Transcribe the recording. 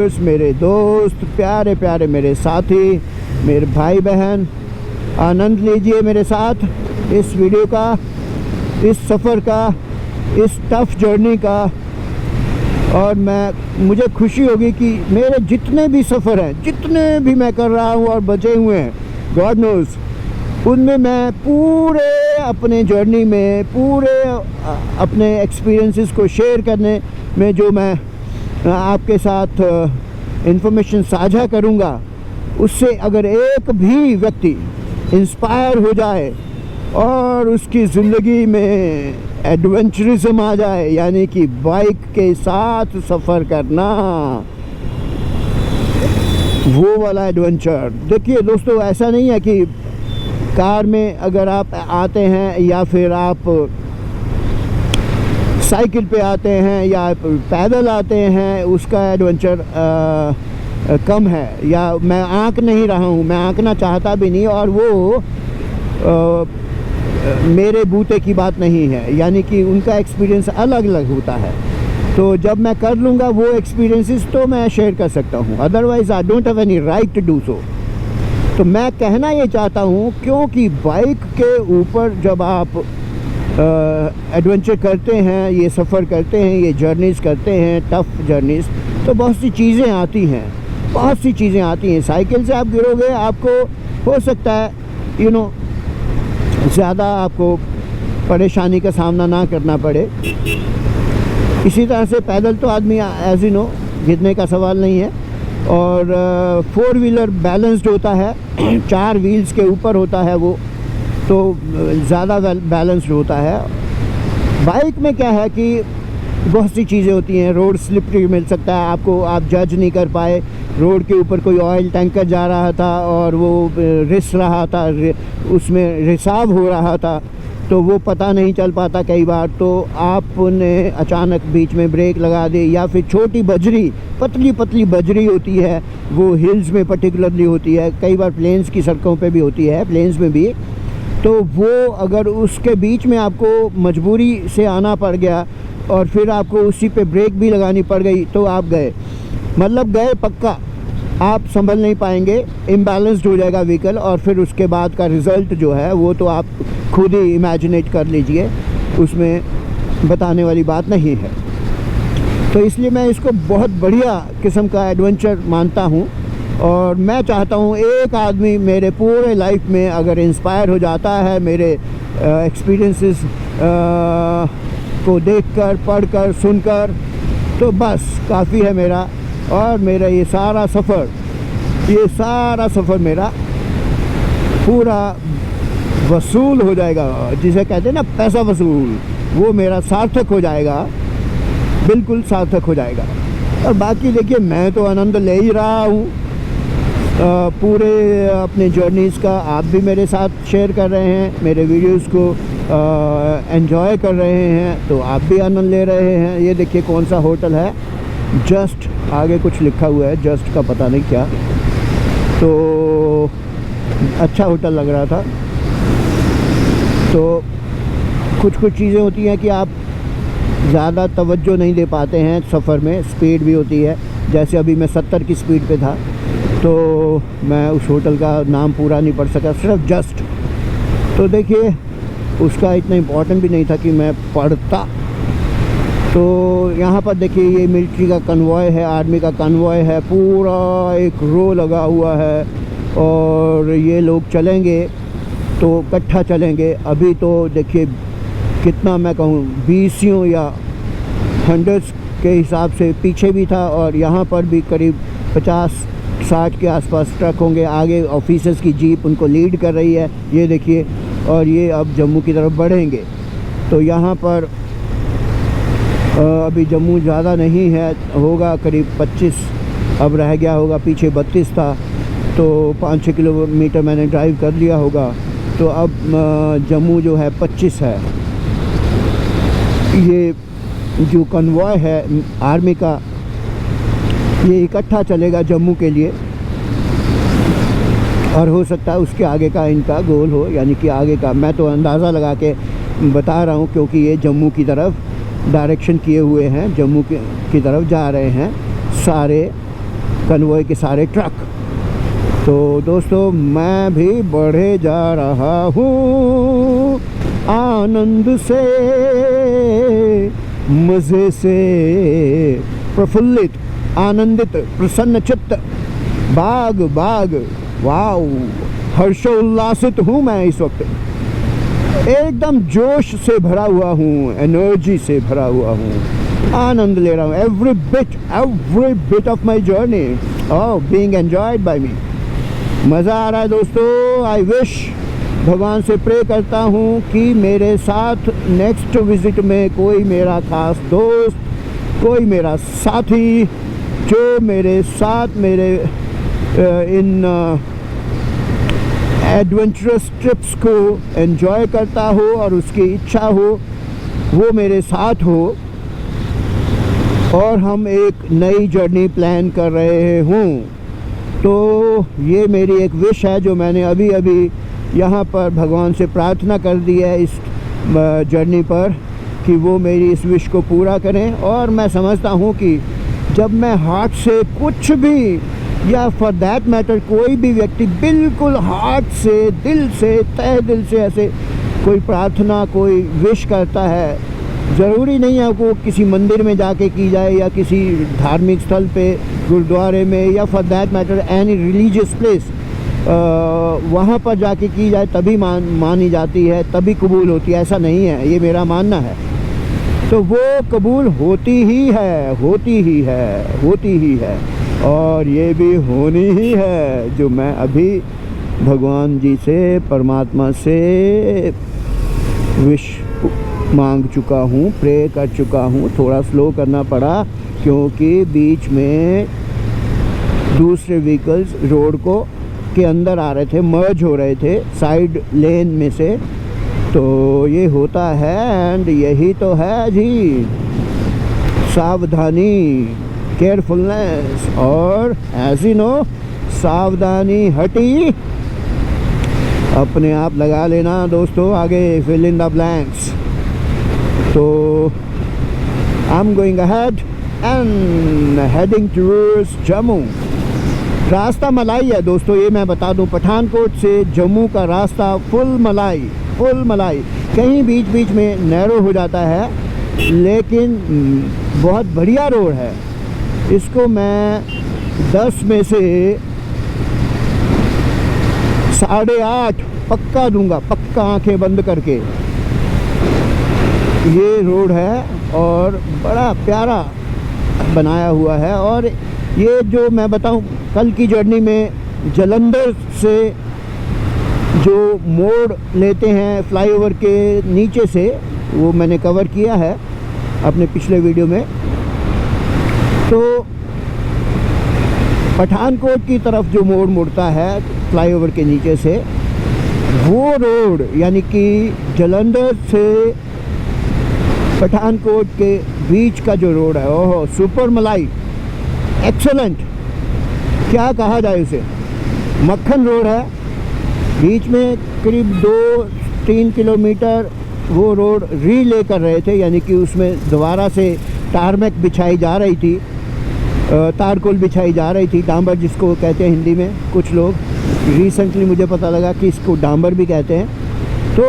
मेरे दोस्त, प्यारे प्यारे मेरे साथी, मेरे भाई बहन, आनंद लीजिए मेरे साथ इस वीडियो का, इस सफ़र का, इस टफ जर्नी का। और मुझे खुशी होगी कि मेरे जितने भी सफ़र हैं, जितने भी मैं कर रहा हूँ और बचे हुए हैं, गॉड नोज़, उनमें मैं पूरे अपने जर्नी में, पूरे अपने एक्सपीरियंसेस को शेयर करने में जो मैं आपके साथ इंफॉर्मेशन साझा करूंगा, उससे अगर एक भी व्यक्ति इंस्पायर हो जाए और उसकी ज़िंदगी में एडवेंचरिज्म आ जाए, यानी कि बाइक के साथ सफ़र करना, वो वाला एडवेंचर। देखिए दोस्तों, ऐसा नहीं है कि कार में अगर आप आते हैं या फिर आप साइकिल पे आते हैं या पैदल आते हैं, उसका एडवेंचर कम है, या मैं आंक नहीं रहा हूँ, मैं आंकना चाहता भी नहीं, और वो मेरे बूते की बात नहीं है, यानी कि उनका एक्सपीरियंस अलग अलग होता है। तो जब मैं कर लूँगा वो एक्सपीरियंसेस तो मैं शेयर कर सकता हूँ, otherwise I don't have any right to do so. तो मैं कहना ये चाहता हूँ, क्योंकि बाइक के ऊपर जब आप एडवेंचर करते हैं, ये सफ़र करते हैं, ये जर्नीज़ करते हैं, टफ़ जर्नीज़, तो बहुत सी चीज़ें आती हैं, बहुत सी चीज़ें आती हैं। साइकिल से आप गिरोगे, आपको हो सकता है ज़्यादा आपको परेशानी का सामना ना करना पड़े। इसी तरह से पैदल तो आदमी एज यू नो गिरने का सवाल नहीं है। और 4 व्हीलर बैलेंस्ड होता है, 4 व्हील्स के ऊपर होता है वो, तो ज़्यादा बैलेंस्ड होता है। बाइक में क्या है कि बहुत सी चीज़ें होती हैं, रोड स्लिपरी मिल सकता है आपको, आप जज नहीं कर पाए, रोड के ऊपर कोई ऑयल टैंकर जा रहा था और वो रिस रहा था, उसमें रिसाव हो रहा था, तो वो पता नहीं चल पाता कई बार, तो आपने अचानक बीच में ब्रेक लगा दी, या फिर छोटी बजरी, पतली पतली बजरी होती है, वो हिल्स में पर्टिकुलरली होती है, कई बार प्लेन्स की सड़कों पे भी होती है, प्लेन्स में भी, तो वो अगर उसके बीच में आपको मजबूरी से आना पड़ गया और फिर आपको उसी पे ब्रेक भी लगानी पड़ गई, तो आप गए, मतलब गए पक्का, आप संभल नहीं पाएंगे, इम्बैलेंस्ड हो जाएगा व्हीकल, और फिर उसके बाद का रिज़ल्ट जो है वो तो आप खुद ही इमेजिनेट कर लीजिए, उसमें बताने वाली बात नहीं है। तो इसलिए मैं इसको बहुत बढ़िया किस्म का एडवेंचर मानता हूँ, और मैं चाहता हूँ एक आदमी मेरे पूरे लाइफ में अगर इंस्पायर हो जाता है मेरे एक्सपीरियंसेस को देखकर, पढ़कर, सुनकर, तो बस काफ़ी है मेरा। और मेरा ये सारा सफ़र मेरा पूरा वसूल हो जाएगा, जिसे कहते हैं ना पैसा वसूल, वो मेरा सार्थक हो जाएगा, बिल्कुल सार्थक हो जाएगा। और बाकी देखिए, मैं तो आनंद ले ही रहा हूँ पूरे अपने जर्नीज़ का। आप भी मेरे साथ शेयर कर रहे हैं, मेरे वीडियोस को एंजॉय कर रहे हैं, तो आप भी आनंद ले रहे हैं। ये देखिए कौन सा होटल है, जस्ट आगे कुछ लिखा हुआ है, जस्ट का पता नहीं क्या, तो अच्छा होटल लग रहा था। तो कुछ चीज़ें होती हैं कि आप ज़्यादा तवज्जो नहीं दे पाते हैं सफ़र में, स्पीड भी होती है, जैसे अभी मैं 70 की स्पीड पे था, तो मैं उस होटल का नाम पूरा नहीं पढ़ सका, सिर्फ जस्ट। तो देखिए उसका इतना इम्पोर्टेंट भी नहीं था कि मैं पढ़ता। तो यहाँ पर देखिए ये मिलिट्री का कन्वॉय है, आर्मी का कन्वॉय है, पूरा एक रो लगा हुआ है, और ये लोग चलेंगे तो इकट्ठा चलेंगे। अभी तो देखिए कितना मैं कहूँ, 20 या 100 के हिसाब से पीछे भी था, और यहाँ पर भी करीब 50-60 के आसपास ट्रक होंगे। आगे ऑफिसर्स की जीप उनको लीड कर रही है, ये देखिए, और ये अब जम्मू की तरफ बढ़ेंगे। तो यहाँ पर अभी जम्मू ज़्यादा नहीं है, होगा करीब 25 अब रह गया होगा, पीछे 32 था, तो 5-6 किलोमीटर मैंने ड्राइव कर लिया होगा, तो अब जम्मू जो है 25 है। ये जो कन्वॉय है आर्मी का, ये इकट्ठा चलेगा जम्मू के लिए, और हो सकता है उसके आगे का इनका गोल हो, यानी कि आगे का मैं तो अंदाज़ा लगा के बता रहा हूँ, क्योंकि ये जम्मू की तरफ डायरेक्शन किए हुए हैं, जम्मू की तरफ जा रहे हैं सारे कन्वॉय के सारे ट्रक। तो दोस्तों मैं भी बढ़े जा रहा हूँ आनंद से, मज़े से, प्रफुल्लित, आनंदित, प्रसन्न चित्त, बाग बाग, वाव, हर्षोल्लासित हूँ मैं इस वक्त, एकदम जोश से भरा हुआ हूँ, एनर्जी से भरा हुआ हूँ, आनंद ले रहा हूँ। Every bit of my journey being enjoyed by me. मज़ा आ रहा है दोस्तों। आई विश, भगवान से प्रे करता हूँ कि मेरे साथ नेक्स्ट विज़िट में कोई मेरा खास दोस्त, कोई मेरा साथी जो मेरे साथ मेरे इन एडवेंचरस ट्रिप्स को एंजॉय करता हो और उसकी इच्छा हो, वो मेरे साथ हो और हम एक नई जर्नी प्लान कर रहे हों। तो ये मेरी एक विश है जो मैंने अभी अभी यहाँ पर भगवान से प्रार्थना कर दी है इस जर्नी पर, कि वो मेरी इस विश को पूरा करें। और मैं समझता हूँ कि जब मैं हार्ट से कुछ भी, या फॉर दैट मैटर कोई भी व्यक्ति बिल्कुल हार्ट से, दिल से, तहे दिल से ऐसे कोई प्रार्थना, कोई विश करता है, ज़रूरी नहीं है वो किसी मंदिर में जाके की जाए या किसी धार्मिक स्थल पे, गुरुद्वारे में, या for that matter any religious place, वहाँ पर जाके की जाए तभी मानी जाती है, तभी कबूल होती है, ऐसा नहीं है, ये मेरा मानना है। तो वो कबूल होती ही है, होती ही है, होती ही है, और ये भी होनी ही है जो मैं अभी भगवान जी से, परमात्मा से विश मांग चुका हूँ, प्रे कर चुका हूँ। थोड़ा स्लो करना पड़ा क्योंकि बीच में दूसरे व्हीकल्स रोड को के अंदर आ रहे थे, मर्ज हो रहे थे साइड लेन में से, तो ये होता है। एंड यही तो है जी सावधानी, केयरफुलनेस, और एज यू नो सावधानी हटी अपने आप लगा लेना दोस्तों। आगे फिल इन द ब्लैंक्स। तो I am going ahead and heading towards Jammu. रास्ता मलाई है दोस्तों, ये मैं बता दूं, पठानकोट से जम्मू का रास्ता फुल मलाई, फुल मलाई। कहीं बीच बीच में नैरो हो जाता है, लेकिन बहुत बढ़िया रोड है। इसको मैं 10 में से 8.5 पक्का दूंगा, पक्का आंखें बंद करके। ये रोड है और बड़ा प्यारा बनाया हुआ है। और ये जो मैं बताऊं, कल की जर्नी में जालंधर से जो मोड़ लेते हैं फ्लाईओवर के नीचे से, वो मैंने कवर किया है अपने पिछले वीडियो में। तो पठानकोट की तरफ जो मोड़ मुड़ता है फ्लाईओवर के नीचे से, वो रोड यानी कि जालंधर से पठानकोट के बीच का जो रोड है, ओहो सुपर मलाई, एक्सेलेंट, क्या कहा जाए उसे, मक्खन रोड है। बीच में करीब 2-3 किलोमीटर वो रोड रीले कर रहे थे, यानी कि उसमें दोबारा से टारमेक बिछाई जा रही थी, तारकोल बिछाई जा रही थी, डांबर जिसको कहते हैं हिंदी में कुछ लोग। रिसेंटली मुझे पता लगा कि इसको डांबर भी कहते हैं। तो